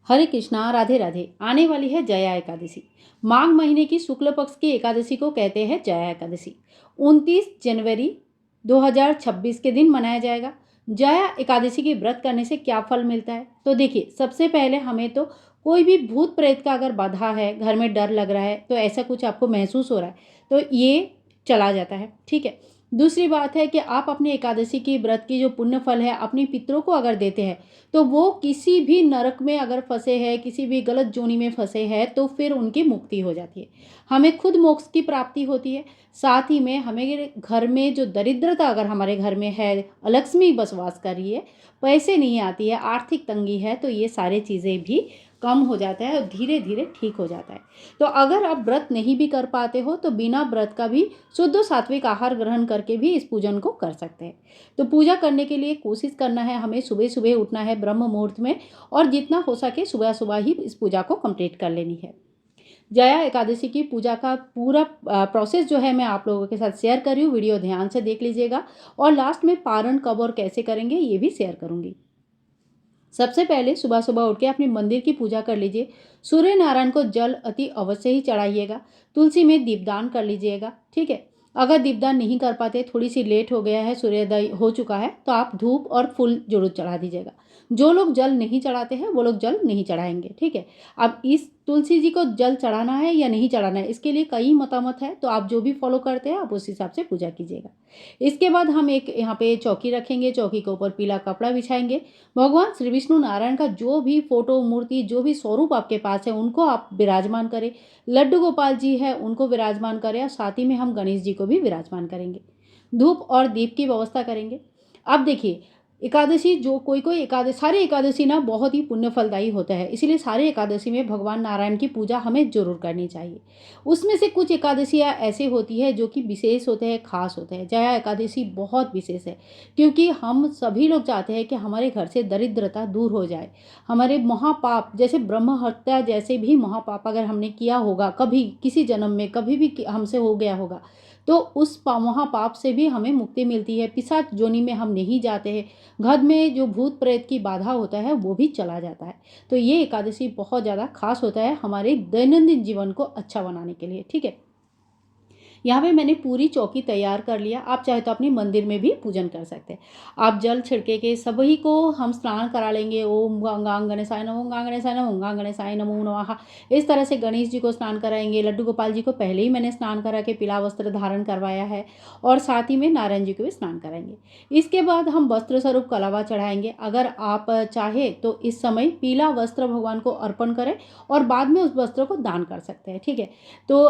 हरे कृष्णा, राधे राधे। आने वाली है जया एकादशी। माघ महीने की शुक्ल पक्ष की एकादशी को कहते हैं जया एकादशी। 29 जनवरी 2026 के दिन मनाया जाएगा। जया एकादशी की व्रत करने से क्या फल मिलता है? तो देखिए, सबसे पहले हमें तो कोई भी भूत प्रेत का अगर बाधा है, घर में डर लग रहा है, तो ऐसा कुछ आपको महसूस हो रहा है, तो ये चला जाता है। ठीक है। दूसरी बात है कि आप अपनी एकादशी की व्रत की जो पुण्य फल है अपने पितरों को अगर देते हैं, तो वो किसी भी नरक में अगर फंसे हैं, किसी भी गलत जोनी में फंसे हैं, तो फिर उनकी मुक्ति हो जाती है। हमें खुद मोक्ष की प्राप्ति होती है। साथ ही में हमें घर में जो दरिद्रता अगर हमारे घर में है, अलक्ष्मी बसवास कर रही है, पैसे नहीं आती है, आर्थिक तंगी है, तो ये सारी चीज़ें भी कम हो जाता है और धीरे धीरे ठीक हो जाता है। तो अगर आप व्रत नहीं भी कर पाते हो, तो बिना व्रत का भी शुद्ध सात्विक आहार ग्रहण करके भी इस पूजन को कर सकते हैं। तो पूजा करने के लिए कोशिश करना है, हमें सुबह सुबह उठना है ब्रह्म मुहूर्त में, और जितना हो सके सुबह सुबह ही इस पूजा को कंप्लीट कर लेनी है। जया एकादशी की पूजा का पूरा प्रोसेस जो है मैं आप लोगों के साथ शेयर कर रही हूँ। वीडियो ध्यान से देख लीजिएगा, और लास्ट में पारण कब और कैसे करेंगे ये भी शेयर करूँगी। सबसे पहले सुबह सुबह उठ के अपने मंदिर की पूजा कर लीजिए। सूर्य नारायण को जल अति अवश्य ही चढ़ाइएगा। तुलसी में दीपदान कर लीजिएगा। ठीक है। अगर दीपदान नहीं कर पाते, थोड़ी सी लेट हो गया है, सूर्योदय हो चुका है, तो आप धूप और फूल जरूर चढ़ा दीजिएगा। जो लोग जल नहीं चढ़ाते हैं वो लोग जल नहीं चढ़ाएंगे। ठीक है। अब इस तुलसी जी को जल चढ़ाना है या नहीं चढ़ाना है, इसके लिए कई मतामत है, तो आप जो भी फॉलो करते हैं आप उस हिसाब से पूजा कीजिएगा। इसके बाद हम एक यहाँ पे चौकी रखेंगे। चौकी के ऊपर पीला कपड़ा बिछाएंगे। भगवान श्री विष्णु नारायण का जो भी फोटो, मूर्ति, जो भी स्वरूप आपके पास है उनको आप विराजमान करें। लड्डू गोपाल जी है उनको विराजमान करें, और साथ ही में हम गणेश जी को भी विराजमान करेंगे। धूप और दीप की व्यवस्था करेंगे। अब देखिए, एकादशी जो कोई कोई एकादशी, सारे एकादशी ना बहुत ही पुण्य फलदायी होता है, इसीलिए सारे एकादशी में भगवान नारायण की पूजा हमें जरूर करनी चाहिए। उसमें से कुछ एकादशियाँ ऐसे होती है जो कि विशेष होते हैं, खास होते हैं। जया एकादशी बहुत विशेष है, क्योंकि हम सभी लोग चाहते हैं कि हमारे घर से दरिद्रता दूर हो जाए। हमारे महापाप, जैसे ब्रह्म हत्या जैसे भी महापाप अगर हमने किया होगा कभी, किसी जन्म में कभी भी हमसे हो गया होगा, तो उस महापाप से भी हमें मुक्ति मिलती है। पिशाच जोनि में हम नहीं जाते हैं। घर में जो भूत प्रेत की बाधा होता है वो भी चला जाता है। तो ये एकादशी बहुत ज़्यादा खास होता है हमारे दैनंदिन जीवन को अच्छा बनाने के लिए। ठीक है। यहाँ पे मैंने पूरी चौकी तैयार कर लिया। आप चाहे तो अपने मंदिर में भी पूजन कर सकते हैं। आप जल छिड़के के सभी को हम स्नान करा लेंगे। ओम गंगांग गणेशाय नमो, गंगा गणेशाय नमो, गंगा गणेशाय नमो नमः। इस तरह से गणेश जी को स्नान कराएंगे। लड्डू गोपाल जी को पहले ही मैंने स्नान करा के पीला वस्त्र धारण करवाया है, और साथ ही में नारायण जी को भी स्नान कराएंगे। इसके बाद हम वस्त्र स्वरूप कलावा चढ़ाएंगे। अगर आप चाहे तो इस समय पीला वस्त्र भगवान को अर्पण करें, और बाद में उस वस्त्र को दान कर सकते हैं। ठीक है। तो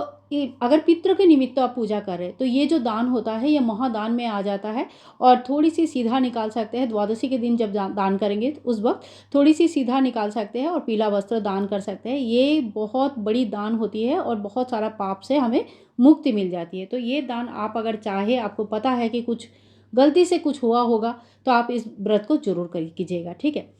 अगर पितृ के निमित्त आप पूजा कर रहे हैं, तो ये जो दान होता है ये महादान में आ जाता है। और थोड़ी सी सीधा निकाल सकते हैं। द्वादशी के दिन जब दान करेंगे तो उस वक्त थोड़ी सी सीधा निकाल सकते हैं और पीला वस्त्र दान कर सकते हैं। ये बहुत बड़ी दान होती है, और बहुत सारा पाप से हमें मुक्ति मिल जाती है। तो ये दान आप अगर चाहे, आपको पता है कि कुछ गलती से कुछ हुआ होगा, तो आप इस व्रत को जरूर कीजिएगा। ठीक है।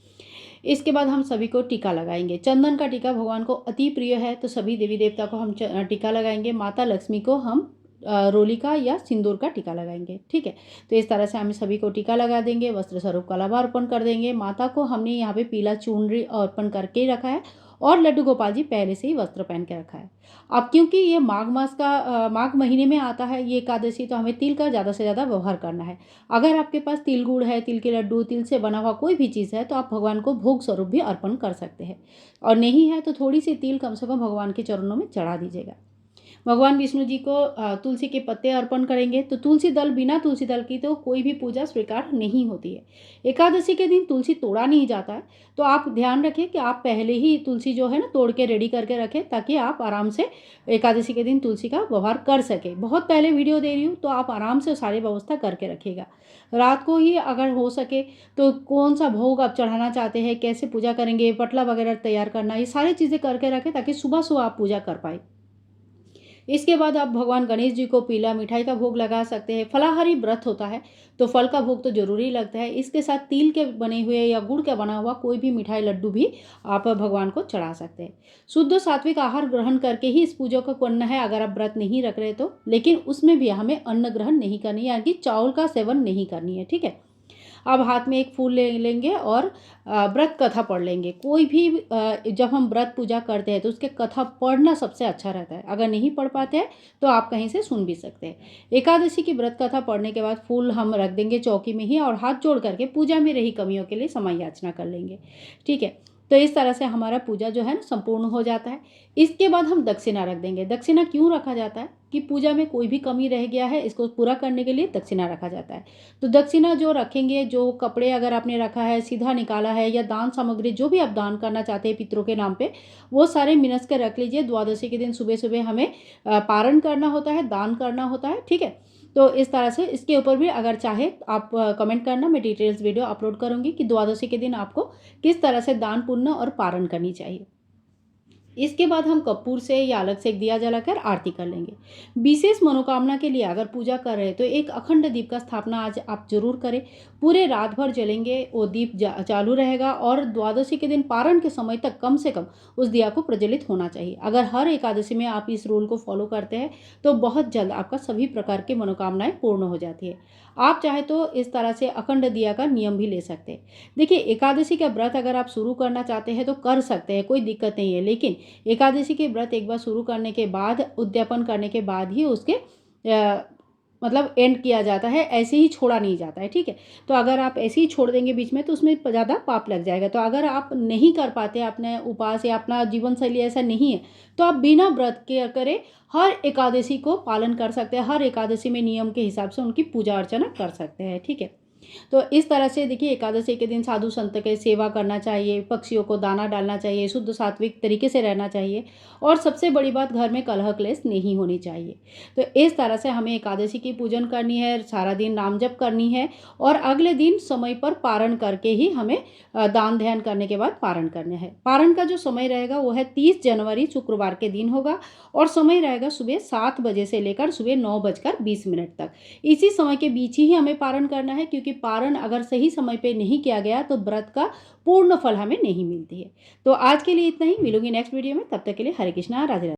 इसके बाद हम सभी को टीका लगाएंगे। चंदन का टीका भगवान को अति प्रिय है, तो सभी देवी देवता को हम टीका लगाएंगे। माता लक्ष्मी को हम रोली का या सिंदूर का टीका लगाएंगे। ठीक है। तो इस तरह से हम सभी को टीका लगा देंगे। वस्त्र स्वरूप कलावा अर्पण कर देंगे। माता को हमने यहाँ पे पीला चुनरी अर्पण करके रखा है, और लड्डू गोपाल जी पहले से ही वस्त्र पहन के रखा है। अब क्योंकि ये माघ मास का माघ महीने में आता है ये एकादशी, तो हमें तिल का ज़्यादा से ज़्यादा व्यवहार करना है। अगर आपके पास तिल गुड़ है, तिल के लड्डू, तिल से बना हुआ कोई भी चीज़ है, तो आप भगवान को भोग स्वरूप भी अर्पण कर सकते हैं। और नहीं है तो थोड़ी सी तिल कम से कम भगवान के चरणों में चढ़ा दीजिएगा। भगवान विष्णु जी को तुलसी के पत्ते अर्पण करेंगे। तो तुलसी दल, बिना तुलसी दल की तो कोई भी पूजा स्वीकार नहीं होती है। एकादशी के दिन तुलसी तोड़ा नहीं जाता है, तो आप ध्यान रखें कि आप पहले ही तुलसी जो है ना तोड़ के रेडी करके रखें, ताकि आप आराम से एकादशी के दिन तुलसी का व्यवहार कर सके। बहुत पहले वीडियो दे रही हूँ, तो आप आराम से सारी व्यवस्था करके रखिएगा। रात को ही अगर हो सके तो कौन सा भोग आप चढ़ाना चाहते हैं, कैसे पूजा करेंगे, पटला वगैरह तैयार करना, ये सारी चीज़ें करके रखें, ताकि सुबह सुबह आप पूजा कर पाए। इसके बाद आप भगवान गणेश जी को पीला मिठाई का भोग लगा सकते हैं। फलाहारी व्रत होता है, तो फल का भोग तो जरूरी लगता है। इसके साथ तिल के बने हुए या गुड़ का बना हुआ कोई भी मिठाई, लड्डू भी आप भगवान को चढ़ा सकते हैं। शुद्ध सात्विक आहार ग्रहण करके ही इस पूजा को करना है, अगर आप व्रत नहीं रख रहे तो। लेकिन उसमें भी हमें अन्न ग्रहण नहीं करनी है, यानी कि चावल का सेवन नहीं करनी है। ठीक है। अब हाथ में एक फूल ले लेंगे और व्रत कथा पढ़ लेंगे। कोई भी जब हम व्रत पूजा करते हैं तो उसके कथा पढ़ना सबसे अच्छा रहता है। अगर नहीं पढ़ पाते हैं तो आप कहीं से सुन भी सकते हैं। एकादशी की व्रत कथा पढ़ने के बाद फूल हम रख देंगे चौकी में ही और हाथ जोड़ करके पूजा में रही कमियों के लिए समय याचना कर लेंगे। ठीक है, तो इस तरह से हमारा पूजा जो है ना संपूर्ण हो जाता है। इसके बाद हम दक्षिणा रख देंगे। दक्षिणा क्यों रखा जाता है कि पूजा में कोई भी कमी रह गया है इसको पूरा करने के लिए दक्षिणा रखा जाता है। तो दक्षिणा जो रखेंगे, जो कपड़े अगर आपने रखा है, सीधा निकाला है या दान सामग्री जो भी आप दान करना चाहते हैं पितरों के नाम पे, वो सारे मिनस के रख लीजिए। द्वादशी के दिन सुबह सुबह हमें पारण करना होता है, दान करना होता है। ठीक है, तो इस तरह से इसके ऊपर भी अगर चाहे आप कमेंट करना, मैं डिटेल्स वीडियो अपलोड करूँगी कि द्वादशी के दिन आपको किस तरह से दान पुण्य और पारण करनी चाहिए। इसके बाद हम कपूर से या अलग से एक दिया जलाकर आरती कर लेंगे। विशेष मनोकामना के लिए अगर पूजा कर रहे हैं तो एक अखंड दीप का स्थापना आज आप जरूर करें। पूरे रात भर जलेंगे, वो दीप चालू रहेगा और द्वादशी के दिन पारण के समय तक कम से कम उस दिया को प्रज्वलित होना चाहिए। अगर हर एकादशी में आप इस रूल को फॉलो करते हैं तो बहुत जल्द आपका सभी प्रकार की मनोकामनाएं पूर्ण हो जाती है। आप चाहे तो इस तरह से अखंड दिया का नियम भी ले सकते हैं। देखिए, एकादशी का व्रत अगर आप शुरू करना चाहते हैं तो कर सकते हैं, कोई दिक्कत नहीं है। लेकिन एकादशी के व्रत एक बार शुरू करने के बाद, उद्यापन करने के बाद ही उसके मतलब एंड किया जाता है, ऐसे ही छोड़ा नहीं जाता है। ठीक है, तो अगर आप ऐसे ही छोड़ देंगे बीच में तो उसमें ज़्यादा पाप लग जाएगा। तो अगर आप नहीं कर पाते, अपने उपास या अपना जीवन शैली ऐसा नहीं है, तो आप बिना व्रत के करें हर एकादशी को पालन कर सकते हैं। हर एकादशी में नियम के हिसाब से उनकी पूजा अर्चना कर सकते हैं। ठीक है, तो इस तरह से देखिए, एकादशी के दिन साधु संत के सेवा करना चाहिए, पक्षियों को दाना डालना चाहिए, शुद्ध सात्विक तरीके से रहना चाहिए और सबसे बड़ी बात, घर में कलह क्लेश नहीं होनी चाहिए। तो इस तरह से हमें एकादशी की पूजन करनी है, सारा दिन नाम जप करनी है और अगले दिन समय पर पारण करके ही हमें दान ध्यान करने के बाद पारण करना है। पारण का जो समय रहेगा वो है 30 जनवरी शुक्रवार के दिन होगा और समय रहेगा सुबह 7 बजे से लेकर सुबह 9:20 तक। इसी समय के बीच ही हमें पारण करना है, क्योंकि पारण अगर सही समय पे नहीं किया गया तो व्रत का पूर्ण फल हमें नहीं मिलती है। तो आज के लिए इतना ही, मिलूंगी नेक्स्ट वीडियो में। तब तक के लिए हरे कृष्णा, राधे राधे।